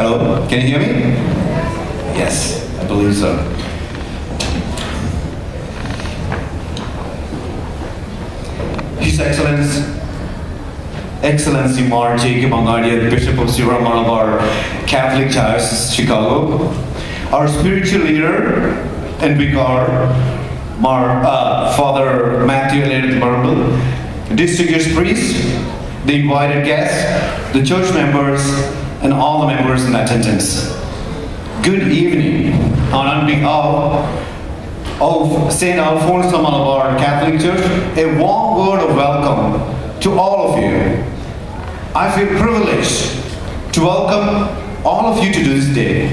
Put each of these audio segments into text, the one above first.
Hello, can you hear me? Yes, I believe so. His Excellency Mar Jacob Angadia, Bishop of Sierra Malabar Catholic Diocese, Chicago, our spiritual leader and vicar, Father Matthew Elliott Marble, distinguished priests, the invited guests, the church members, and all the members in attendance. Good evening. On behalf of St. Alphonse Malabar Catholic Church, a warm word of welcome to all of you. I feel privileged to welcome all of you to this day.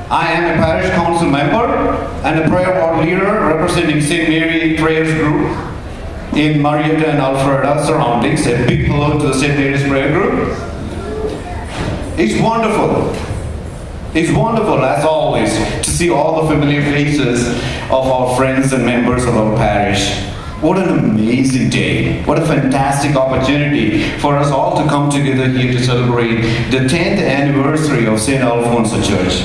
I am a parish council member and a prayer board leader representing St. Mary Prayers Group in Marietta and Alpharetta surroundings. A big hello to the St. Mary's Prayer Group. It's wonderful as always to see all the familiar faces of our friends and members of our parish. What an amazing day. What a fantastic opportunity for us all to come together here to celebrate the 10th anniversary of St. Alphonse Church.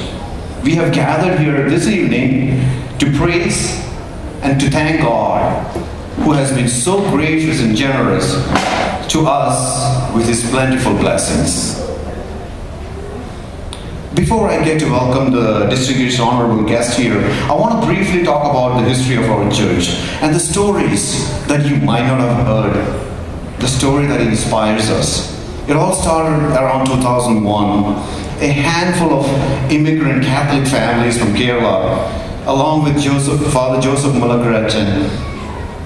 We have gathered here this evening to praise and to thank God, who has been so gracious and generous to us with His plentiful blessings. Before I get to welcome the distinguished honorable guest here, I want to briefly talk about the history of our church and the stories that you might not have heard, the story that inspires us. It all started around 2001. A handful of immigrant Catholic families from Kerala, along with Father Joseph Mulakarajan,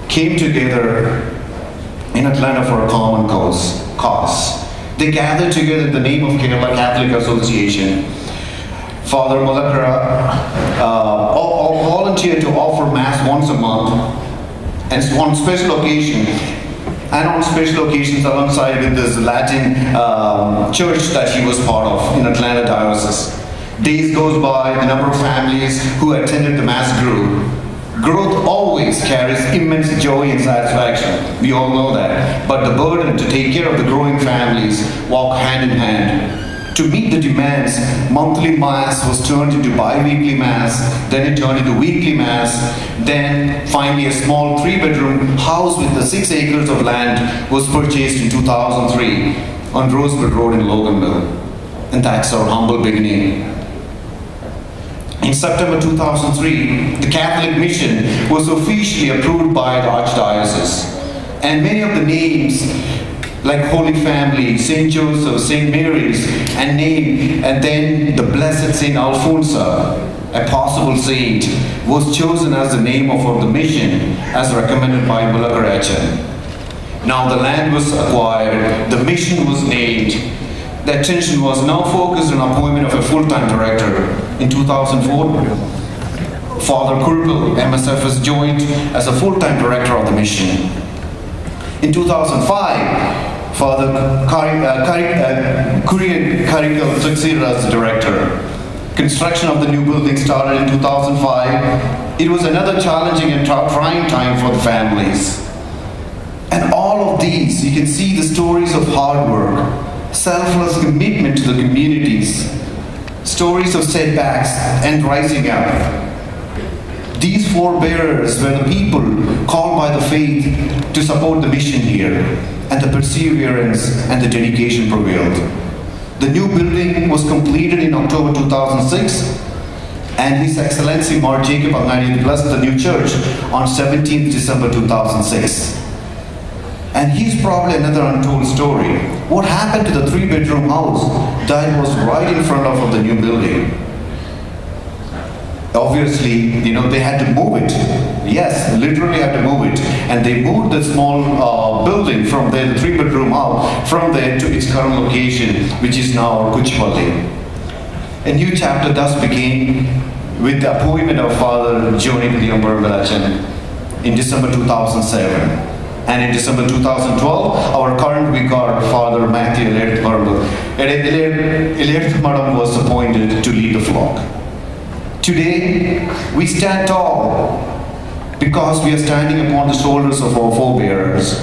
came together in Atlanta for a common cause. They gathered together in the name of Kerala Catholic Association. Father Mulakara volunteered to offer Mass once a month and on special occasions alongside with this Latin church that he was part of in Atlanta Diocese. Days goes by, the number of families who attended the Mass grew. Growth always carries immense joy and satisfaction. We all know that. But the burden to take care of the growing families walk hand in hand. To meet the demands, monthly Mass was turned into bi-weekly Mass, then it turned into weekly Mass, then finally a small 3-bedroom house with the 6 acres of land was purchased in 2003 on Rosebud Road in Loganville. And that's our humble beginning. In September 2003, the Catholic mission was officially approved by the Archdiocese. And many of the names, like Holy Family, St. Joseph, St. Mary's, and then the Blessed St. Alphonse, a possible saint, was chosen as the name of the mission as recommended by Mulakarajan. Now the land was acquired, the mission was named. The attention was now focused on appointment of a full-time director. In 2004, Father Kurpil, MSF, was joined as a full-time director of the mission. In 2005, Father Kurian Karikal succeeded as the director. Construction of the new building started in 2005. It was another challenging and trying time for the families. And all of these, you can see the stories of hard work, selfless commitment to the communities, stories of setbacks and rising up. These forebearers were the people called by the faith to support the mission here, and the perseverance and the dedication prevailed. The new building was completed in October 2006, and His Excellency Mar Jacob Angadia blessed the new church on 17th December 2006. And he's probably another untold story. What happened to the 3-bedroom house that was right in front of the new building? Obviously, they had to move it. Yes, literally had to move it. And they moved the small building from there, the 3-bedroom house, from there to its current location, which is now Kuchipalli. A new chapter thus began with the appointment of Father Joni Pidiyambar in December 2007. And in December 2012, our current vicar, Father Matthew Elliott Madam, was appointed to lead the flock. Today, we stand tall because we are standing upon the shoulders of our forebearers.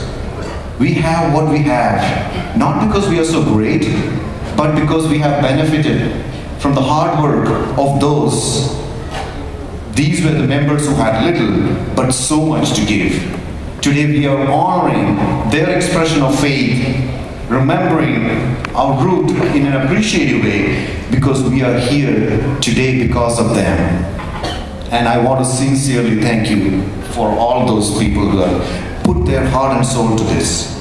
We have what we have, not because we are so great, but because we have benefited from the hard work of those. These were the members who had little but so much to give. Today we are honoring their expression of faith, remembering our root in an appreciative way because we are here today because of them. And I want to sincerely thank you for all those people who have put their heart and soul to this.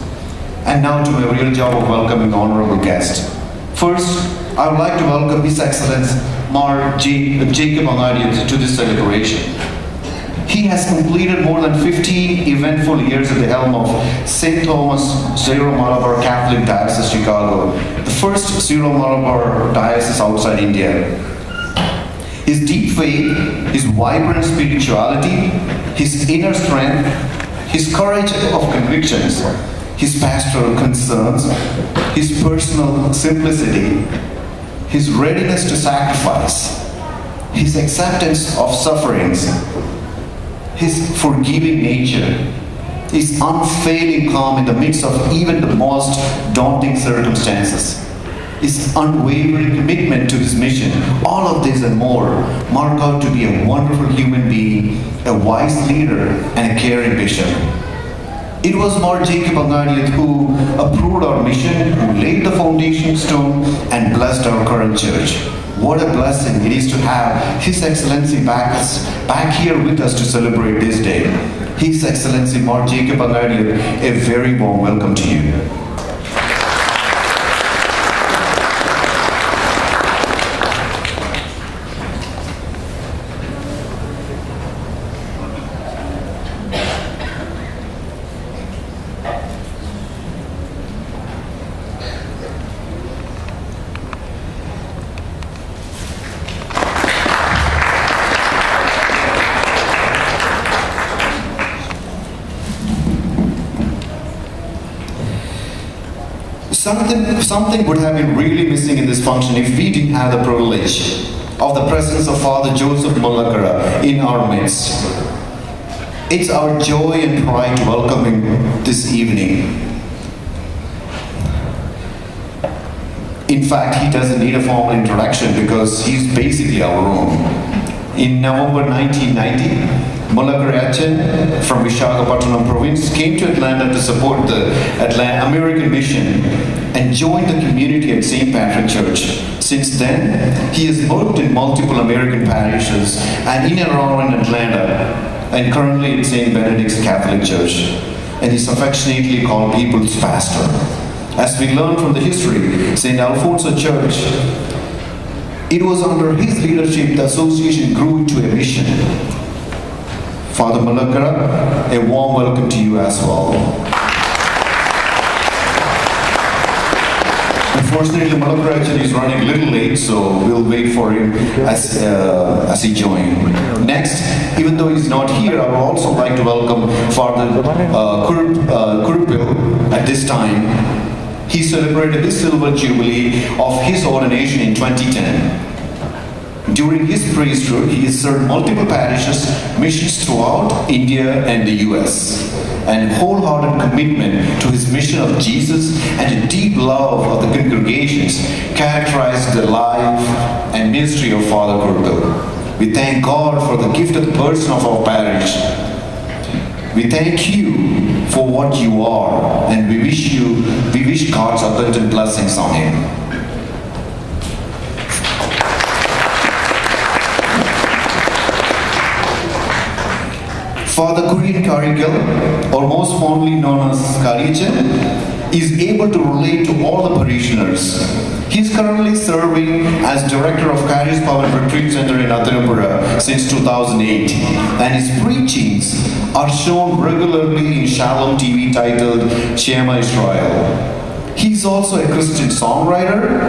And now to my real job of welcoming the honorable guest. First, I would like to welcome His Excellency Mar Jacob Angadian to this celebration. He has completed more than 15 eventful years at the helm of St. Thomas Syro-Malabar Catholic Diocese, Chicago, the first Syro-Malabar diocese outside India. His deep faith, his vibrant spirituality, his inner strength, his courage of convictions, his pastoral concerns, his personal simplicity, his readiness to sacrifice, his acceptance of sufferings, his forgiving nature, his unfailing calm in the midst of even the most daunting circumstances, his unwavering commitment to his mission, all of this and more mark out to be a wonderful human being, a wise leader, and a caring bishop. It was Mar Jacob Angadian who approved our mission, who laid the foundation stone, and blessed our current church. What a blessing it is to have His Excellency back here with us to celebrate this day. His Excellency Mar Jacob Angadian, a very warm welcome to you. Something would have been really missing in this function if we didn't have the privilege of the presence of Father Joseph Mullakara in our midst. It's our joy and pride to welcome him this evening. In fact, he doesn't need a formal introduction because he's basically our own. In November 1990, Mullakara Achan from Visakhapatnam province came to Atlanta to support the American mission and joined the community at St. Patrick Church. Since then, he has worked in multiple American parishes and in and around Atlanta, and currently in St. Benedict's Catholic Church, and is affectionately called People's Pastor. As we learn from the history, St. Alfonso Church, it was under his leadership the association grew into a mission. Father Mullakara, a warm welcome to you as well. Unfortunately, Mullakara actually is running a little late, so we'll wait for him as he joins. Next, even though he's not here, I would also like to welcome Father Kurupil at this time. He celebrated his silver jubilee of his ordination in 2010. During his priesthood, he has served multiple parishes, missions throughout India and the US, and wholehearted commitment to his mission of Jesus and a deep love of the congregations characterized the life and ministry of Father Kurupil. We thank God for the gifted person of our parish. We thank you for what you are, and we wish God's abundant blessings on him. Father Kurian Karikal, or most fondly known as Karichan, is able to relate to all the parishioners. He is currently serving as Director of Caris Pavan Retreat Center in Athinapura since 2008, and his preachings are shown regularly in Shalom TV titled Shema Israel. He is also a Christian songwriter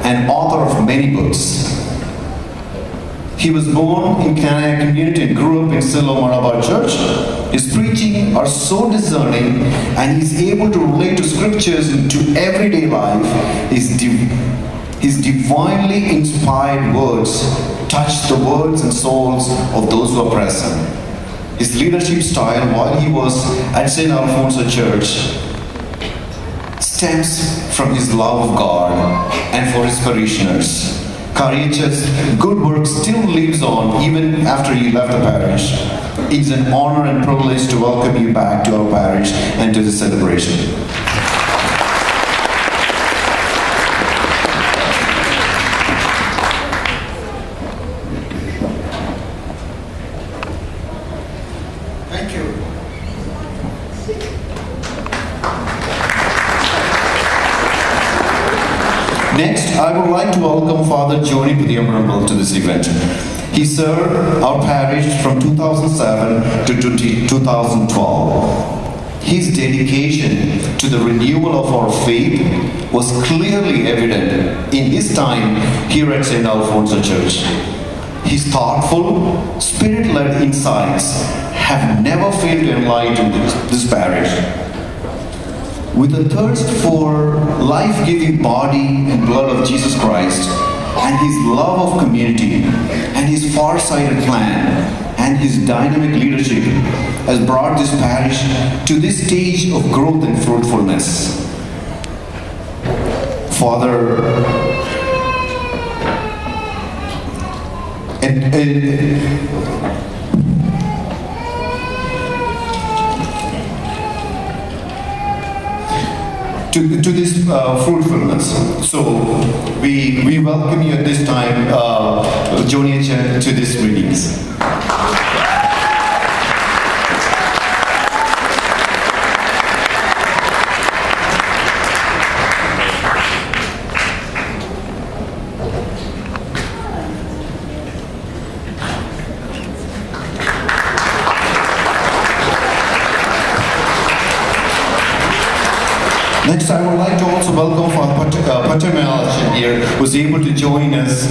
and author of many books. He was born in Kanaya community and grew up in Syro-Malabar Church. His preaching are so discerning and he's able to relate to scriptures into everyday life. His divinely inspired words touch the words and souls of those who are present. His leadership style while he was at St. Alfonso Church stems from his love of God and for his parishioners. Courageous good work still lives on even after you left the parish. It's an honor and privilege to welcome you back to our parish and to the celebration. Thank you. Next, I would like to welcome Father Joni Pudiyamaramal to this event. He served our parish from 2007 to 2012. His dedication to the renewal of our faith was clearly evident in his time here at St. Alfonso Church. His thoughtful, spirit-led insights have never failed to enlighten this parish. With a thirst for life-giving body and blood of Jesus Christ, and his love of community, and his far-sighted plan, and his dynamic leadership has brought this parish to this stage of growth and fruitfulness. Father, to this fruitfulness. So we welcome you at this time, Joni Chen, to this readings. Next, I would like to also welcome Father Patermal here, who was able to join us.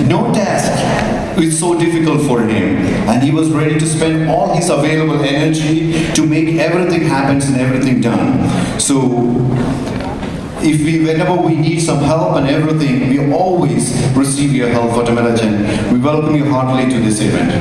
No task is so difficult for him, and he was ready to spend all his available energy to make everything happen and everything done. So, whenever we need some help and everything, we always receive your help, Father Melajan. We welcome you heartily to this event.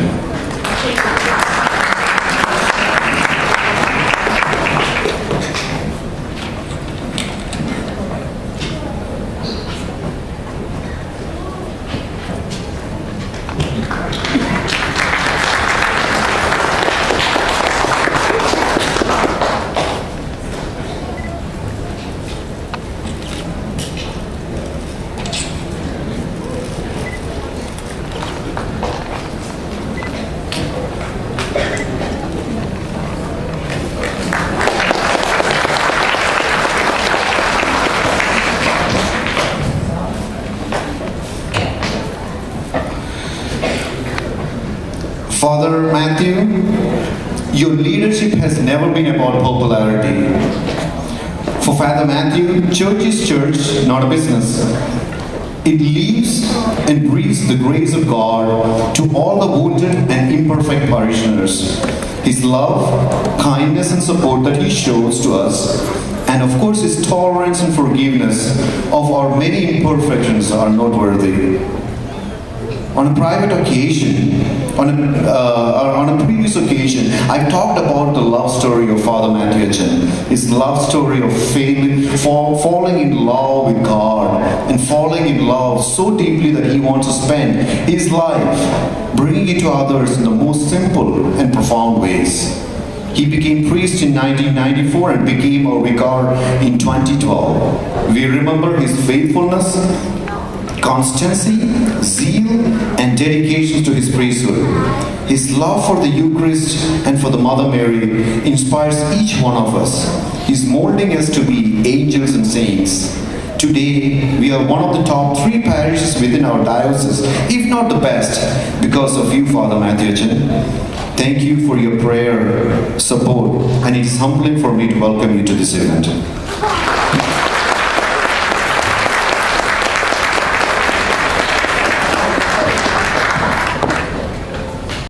Father Matthew, your leadership has never been about popularity. For Father Matthew, church is church, not a business. It lives and breathes the grace of God to all the wounded and imperfect parishioners. His love, kindness and support that he shows to us, and of course his tolerance and forgiveness of our many imperfections are noteworthy. On a private occasion, on a previous occasion, I've talked about the love story of Father Matthew Chen. His love story of falling in love with God and falling in love so deeply that he wants to spend his life bringing it to others in the most simple and profound ways. He became priest in 1994 and became a vicar in 2012. We remember his faithfulness, constancy, zeal, and dedication to his priesthood. His love for the Eucharist and for the Mother Mary inspires each one of us. He's molding us to be angels and saints. Today, we are one of the top 3 parishes within our diocese, if not the best, because of you, Father Matthew Chen. Thank you for your prayer, support, and it's humbling for me to welcome you to this event.